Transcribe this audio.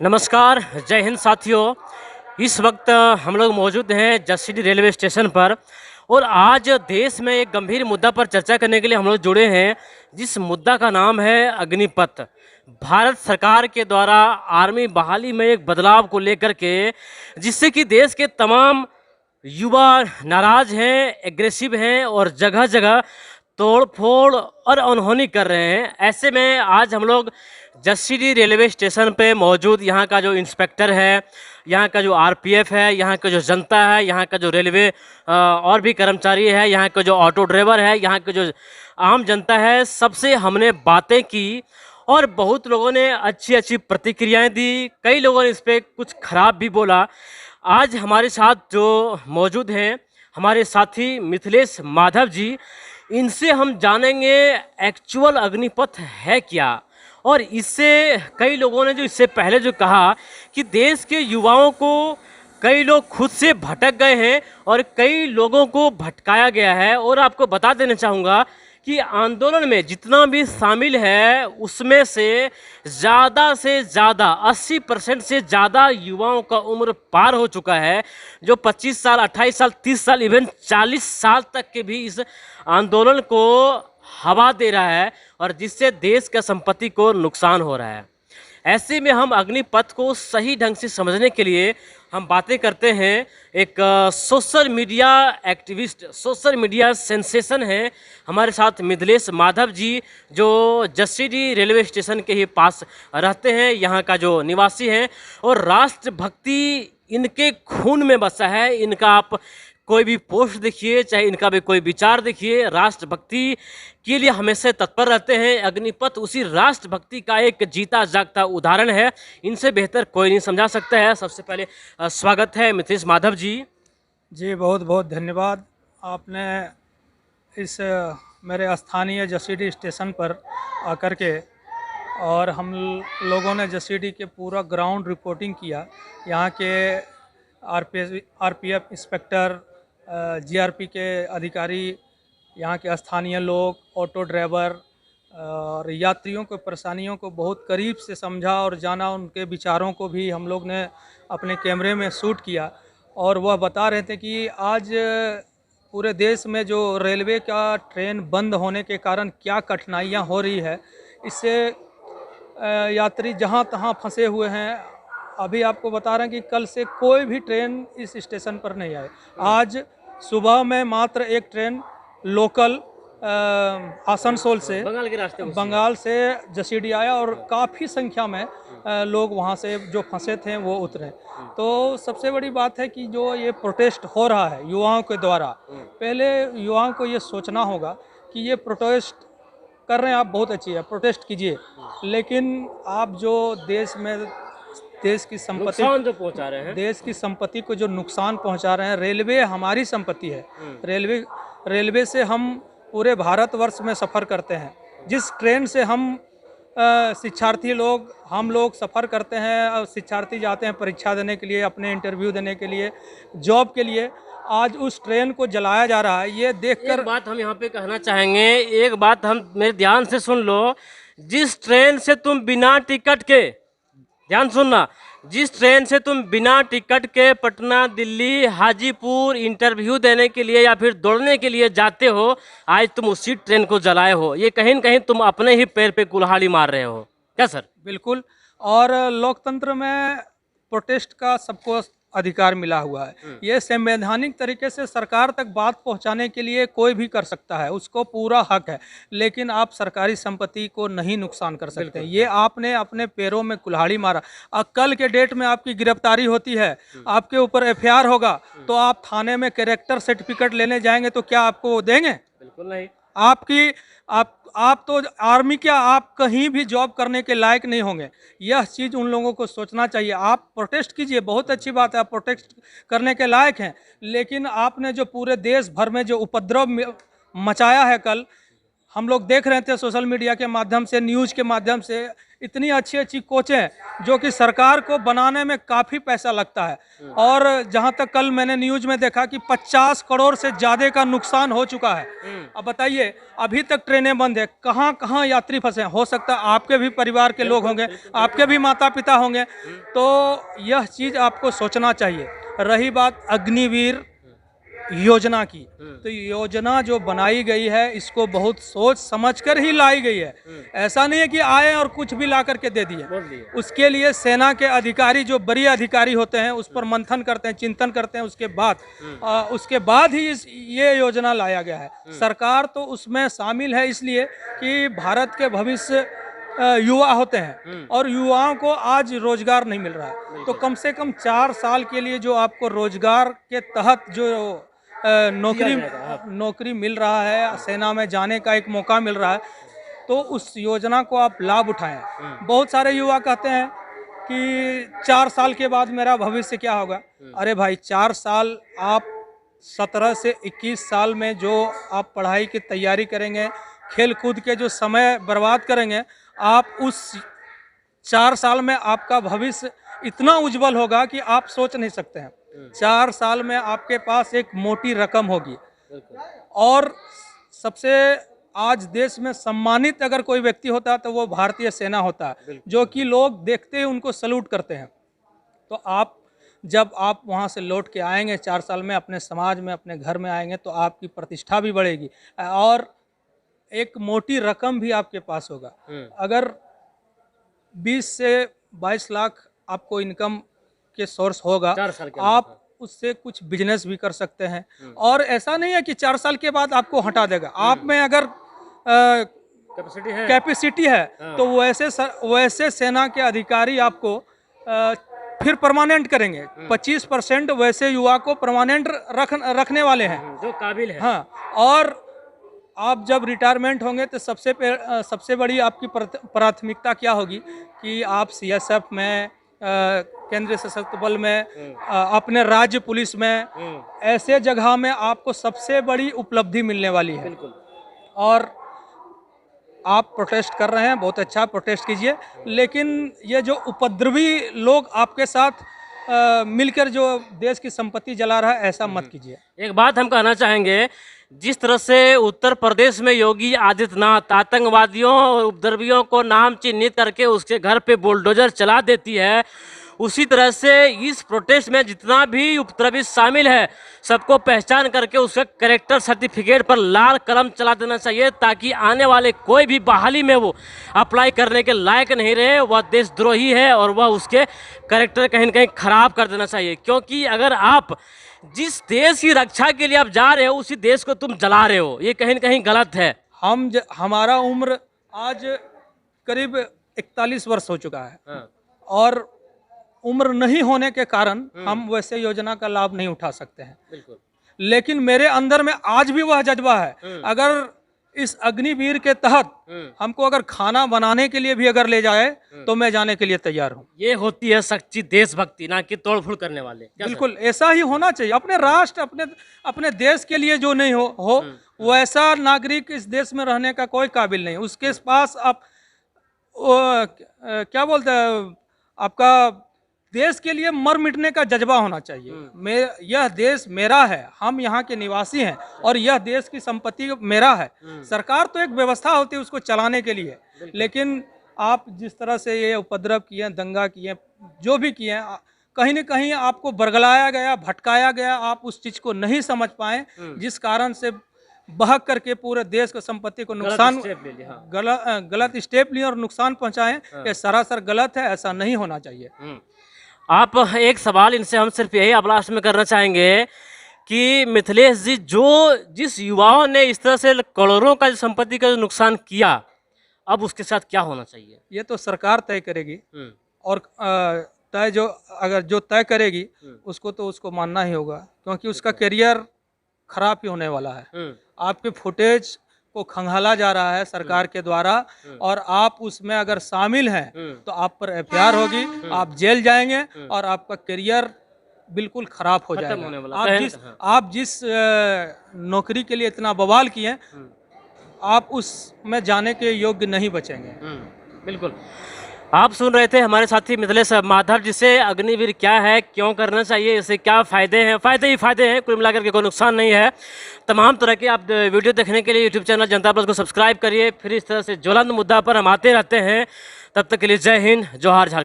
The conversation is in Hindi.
नमस्कार, जय हिंद साथियों। इस वक्त हम लोग मौजूद हैं जसीडीह रेलवे स्टेशन पर और आज देश में एक गंभीर मुद्दा पर चर्चा करने के लिए हम लोग जुड़े हैं, जिस मुद्दा का नाम है अग्निपथ। भारत सरकार के द्वारा आर्मी बहाली में एक बदलाव को लेकर के, जिससे कि देश के तमाम युवा नाराज हैं, एग्रेसिव हैं और जगह जगह तोड़ फोड़ और अनहोनी कर रहे हैं। ऐसे में आज हम लोग जसीडीह रेलवे स्टेशन पे मौजूद यहाँ का जो इंस्पेक्टर है, यहाँ का जो आरपीएफ है, यहाँ का जो जनता है, यहाँ का जो रेलवे और भी कर्मचारी है, यहाँ का जो ऑटो ड्राइवर है, यहाँ का जो आम जनता है, सबसे हमने बातें की और बहुत लोगों ने अच्छी अच्छी प्रतिक्रियाएं दी। कई लोगों ने इस पर कुछ खराब भी बोला। आज हमारे साथ जो मौजूद हैं हमारे साथी मिथिलेश माधव जी, इनसे हम जानेंगे एक्चुअल अग्निपथ है क्या। और इससे कई लोगों ने जो इससे पहले जो कहा कि देश के युवाओं को कई लोग खुद से भटक गए हैं और कई लोगों को भटकाया गया है। और आपको बता देना चाहूँगा कि आंदोलन में जितना भी शामिल है उसमें से ज़्यादा 80% से ज़्यादा युवाओं का उम्र पार हो चुका है, जो 25 साल, 28 साल, 30 साल, इवन 40 साल तक के भी इस आंदोलन को हवा दे रहा है और जिससे देश का संपत्ति को नुकसान हो रहा है। ऐसे में हम अग्निपथ को सही ढंग से समझने के लिए हम बातें करते हैं एक social media activist, social media sensation है हमारे साथ मिथिलेश माधव जी, जो जसीडीह रेलवे स्टेशन के ही पास रहते हैं, यहाँ का जो निवासी हैं और राष्ट्रभक्ति इनके खून में बसा है। इनका आप कोई भी पोस्ट देखिए, चाहे इनका भी कोई विचार देखिए, राष्ट्रभक्ति के लिए हमेशा तत्पर रहते हैं। अग्निपथ उसी राष्ट्रभक्ति का एक जीता जागता उदाहरण है। इनसे बेहतर कोई नहीं समझा सकता है। सबसे पहले स्वागत है मिथिलेश माधव जी। जी बहुत बहुत धन्यवाद। आपने इस मेरे स्थानीय जसीडीह स्टेशन पर आकर के और हम लोगों ने जसीडीह के पूरा ग्राउंड रिपोर्टिंग किया। यहाँ के आरपीएफ इंस्पेक्टर, जीआरपी के अधिकारी, यहाँ के स्थानीय लोग, ऑटो ड्राइवर और यात्रियों को परेशानियों को बहुत करीब से समझा और जाना। उनके विचारों को भी हम लोग ने अपने कैमरे में शूट किया और वह बता रहे थे कि आज पूरे देश में जो रेलवे का ट्रेन बंद होने के कारण क्या कठिनाइयाँ हो रही है, इससे यात्री जहाँ तहाँ फंसे हुए हैं। अभी आपको बता रहे हैं कि कल से कोई भी ट्रेन इस स्टेशन पर नहीं आए। आज सुबह में मात्र एक ट्रेन लोकल आसनसोल से बंगाल से जसीडीह आया और काफ़ी संख्या में लोग वहाँ से जो फंसे थे वो उतरे। तो सबसे बड़ी बात है कि जो ये प्रोटेस्ट हो रहा है युवाओं के द्वारा, पहले युवाओं को ये सोचना होगा कि ये प्रोटेस्ट कर रहे हैं, आप बहुत अच्छी है, प्रोटेस्ट कीजिए, लेकिन आप जो देश में देश की संपत्ति जो पहुंचा रहे हैं, देश की संपत्ति को जो नुकसान पहुंचा रहे हैं, रेलवे हमारी संपत्ति है। रेलवे से हम पूरे भारतवर्ष में सफ़र करते हैं। जिस ट्रेन से हम शिक्षार्थी लोग, हम लोग सफ़र करते हैं और शिक्षार्थी जाते हैं परीक्षा देने के लिए, अपने इंटरव्यू देने के लिए, जॉब के लिए, आज उस ट्रेन को जलाया जा रहा है। ये देखकर एक बात हम यहाँ पे कहना चाहेंगे, एक बात हम मेरे ध्यान से सुन लो। जिस ट्रेन से तुम बिना टिकट के, ध्यान सुनना, जिस ट्रेन से तुम बिना टिकट के पटना, दिल्ली, हाजीपुर इंटरव्यू देने के लिए या फिर दौड़ने के लिए जाते हो, आज तुम उसी ट्रेन को जलाए हो। ये कहीं न कहीं तुम अपने ही पैर पे कुल्हाड़ी मार रहे हो क्या सर? बिल्कुल। और लोकतंत्र में प्रोटेस्ट का सबको अधिकार मिला हुआ है। ये संवैधानिक तरीके से सरकार तक बात पहुंचाने के लिए कोई भी कर सकता है, उसको पूरा हक है, लेकिन आप सरकारी संपत्ति को नहीं नुकसान कर सकते। ये आपने अपने पैरों में कुल्हाड़ी मारा। कल के डेट में आपकी गिरफ्तारी होती है, आपके ऊपर एफआईआर होगा, तो आप थाने में कैरेक्टर सर्टिफिकेट लेने जाएंगे तो क्या आपको देंगे? बिल्कुल नहीं। आप तो आर्मी क्या, आप कहीं भी जॉब करने के लायक नहीं होंगे। यह चीज़ उन लोगों को सोचना चाहिए। आप प्रोटेस्ट कीजिए, बहुत अच्छी बात है, आप प्रोटेस्ट करने के लायक हैं, लेकिन आपने जो पूरे देश भर में जो उपद्रव मचाया है कल, हम लोग देख रहे थे सोशल मीडिया के माध्यम से, न्यूज़ के माध्यम से, इतनी अच्छी अच्छी कोचें जो कि सरकार को बनाने में काफ़ी पैसा लगता है। और जहां तक कल मैंने न्यूज़ में देखा कि 50 करोड़ से ज़्यादा का नुकसान हो चुका है। अब बताइए, अभी तक ट्रेनें बंद है, कहां कहां यात्री फंसे हैं। हो सकता है आपके भी परिवार के लोग होंगे, आपके भी माता पिता होंगे, तो यह चीज़ आपको सोचना चाहिए। रही बात अग्निवीर योजना की, तो योजना जो बनाई गई है इसको बहुत सोच समझकर ही लाई गई है। ऐसा नहीं है कि आए और कुछ भी ला करके दे दिए। उसके लिए सेना के अधिकारी, जो बड़े अधिकारी होते हैं, उस पर मंथन करते हैं, चिंतन करते हैं। उसके बाद ही ये योजना लाया गया है। सरकार तो उसमें शामिल है इसलिए कि भारत के भविष्य युवा होते हैं और युवाओं को आज रोजगार नहीं मिल रहा है। तो कम से कम 4 साल के लिए जो आपको रोजगार के तहत जो नौकरी मिल रहा है, सेना में जाने का एक मौका मिल रहा है, तो उस योजना को आप लाभ उठाएं। बहुत सारे युवा कहते हैं कि 4 साल के बाद मेरा भविष्य क्या होगा। अरे भाई, 4 साल आप 17 से 21 साल में जो आप पढ़ाई की तैयारी करेंगे, खेल कूद के जो समय बर्बाद करेंगे, आप उस 4 साल में आपका भविष्य इतना उज्जवल होगा कि आप सोच नहीं सकते हैं। 4 साल में आपके पास एक मोटी रकम होगी। और सबसे आज देश में सम्मानित अगर कोई व्यक्ति होता है तो वो भारतीय सेना होता है, जो कि लोग देखते ही उनको सल्यूट करते हैं। तो जब आप वहाँ से लौट के आएंगे 4 साल में, अपने समाज में, अपने घर में आएंगे, तो आपकी प्रतिष्ठा भी बढ़ेगी और एक मोटी रकम भी आपके पास होगा। अगर 20 से 22 लाख आपको इनकम के सोर्स होगा, आप उससे कुछ बिजनेस भी कर सकते हैं। और ऐसा नहीं है कि 4 साल के बाद आपको हटा देगा। आप में अगर कैपेसिटी है तो वैसे सेना के अधिकारी आपको फिर परमानेंट करेंगे। 25% वैसे युवा को परमानेंट रखने वाले हैं जो काबिल है। हाँ, और आप जब रिटायरमेंट होंगे तो सबसे बड़ी आपकी प्राथमिकता क्या होगी कि आप सीएसएफ में, केंद्रीय सशस्त्र बल में, अपने राज्य पुलिस में, ऐसे जगह में आपको सबसे बड़ी उपलब्धि मिलने वाली है। और आप प्रोटेस्ट कर रहे हैं, बहुत अच्छा, प्रोटेस्ट कीजिए, लेकिन ये जो उपद्रवी लोग आपके साथ मिलकर जो देश की संपत्ति जला रहा है, ऐसा मत कीजिए। एक बात हम कहना चाहेंगे, जिस तरह से उत्तर प्रदेश में योगी आदित्यनाथ आतंकवादियों और उपद्रवियों को नाम चिन्हित करके उसके घर पे बुलडोजर चला देती है, उसी तरह से इस प्रोटेस्ट में जितना भी उपद्रवी शामिल है, सबको पहचान करके उसका कैरेक्टर सर्टिफिकेट पर लाल कलम चला देना चाहिए, ताकि आने वाले कोई भी बहाली में वो अप्लाई करने के लायक नहीं रहे। वह देशद्रोही है और वह उसके कैरेक्टर कहीं ना कहीं खराब कर देना चाहिए। क्योंकि अगर आप जिस देश की रक्षा के लिए आप जा रहे हो, उसी देश को तुम जला रहे हो, ये कहीं ना कहीं गलत है। हमारा उम्र आज करीब 41 वर्ष हो चुका है और उम्र नहीं होने के कारण हम वैसे योजना का लाभ नहीं उठा सकते हैं। बिल्कुल। लेकिन मेरे अंदर में आज भी वह जज्बा है। अगर इस अग्निवीर के तहत हमको अगर खाना बनाने के लिए भी अगर ले जाए तो मैं जाने के लिए तैयार हूँ। ये होती है सच्ची देशभक्ति, ना कि तोड़फोड़ करने वाले। बिल्कुल ऐसा ही होना चाहिए। अपने राष्ट्र, अपने देश के लिए जो नहीं हो वैसा नागरिक इस देश में रहने का कोई काबिल नहीं। उसके पास आप क्या बोलते हैं, आपका देश के लिए मर मिटने का जज्बा होना चाहिए। यह देश मेरा है, हम यहाँ के निवासी हैं और यह देश की संपत्ति मेरा है। सरकार तो एक व्यवस्था होती है उसको चलाने के लिए, लेकिन आप जिस तरह से ये उपद्रव किए, दंगा किए, जो भी किए, कहीं न कहीं आपको बरगलाया गया, भटकाया गया, आप उस चीज़ को नहीं समझ पाए, जिस कारण से बहक करके पूरे देश को, संपत्ति को नुकसान, गलत स्टेप लिए और नुकसान पहुंचाएं। ये सरासर गलत है, ऐसा नहीं होना चाहिए। आप एक सवाल इनसे हम सिर्फ यही अब लास्ट में करना चाहेंगे कि मिथिलेश जी, जिस युवाओं ने इस तरह से करोड़ों का संपत्ति का नुकसान किया, अब उसके साथ क्या होना चाहिए? ये तो सरकार तय करेगी और जो तय करेगी उसको मानना ही होगा, क्योंकि उसका करियर खराब ही होने वाला है। आपके फुटेज को खंगाला जा रहा है सरकार के द्वारा और आप उसमें अगर शामिल हैं तो आप पर एफआईआर होगी, आप जेल जाएंगे और आपका करियर बिल्कुल खराब हो जाएगा। आप जिस नौकरी के लिए इतना बवाल किए, आप उसमें जाने के योग्य नहीं बचेंगे। बिल्कुल। आप सुन रहे थे हमारे साथी मिथिलेश माधव जिसे अग्निवीर क्या है, क्यों करना चाहिए, इससे क्या फ़ायदे हैं, फ़ायदे ही फ़ायदे हैं, कुल मिलाकर के कोई नुकसान नहीं है। तमाम तरह के आप वीडियो देखने के लिए यूट्यूब चैनल जनता प्लस को सब्सक्राइब करिए। फिर इस तरह से ज्वलंत मुद्दा पर हम आते रहते हैं। तब तक के लिए जय हिंद, जोहार झारखंड।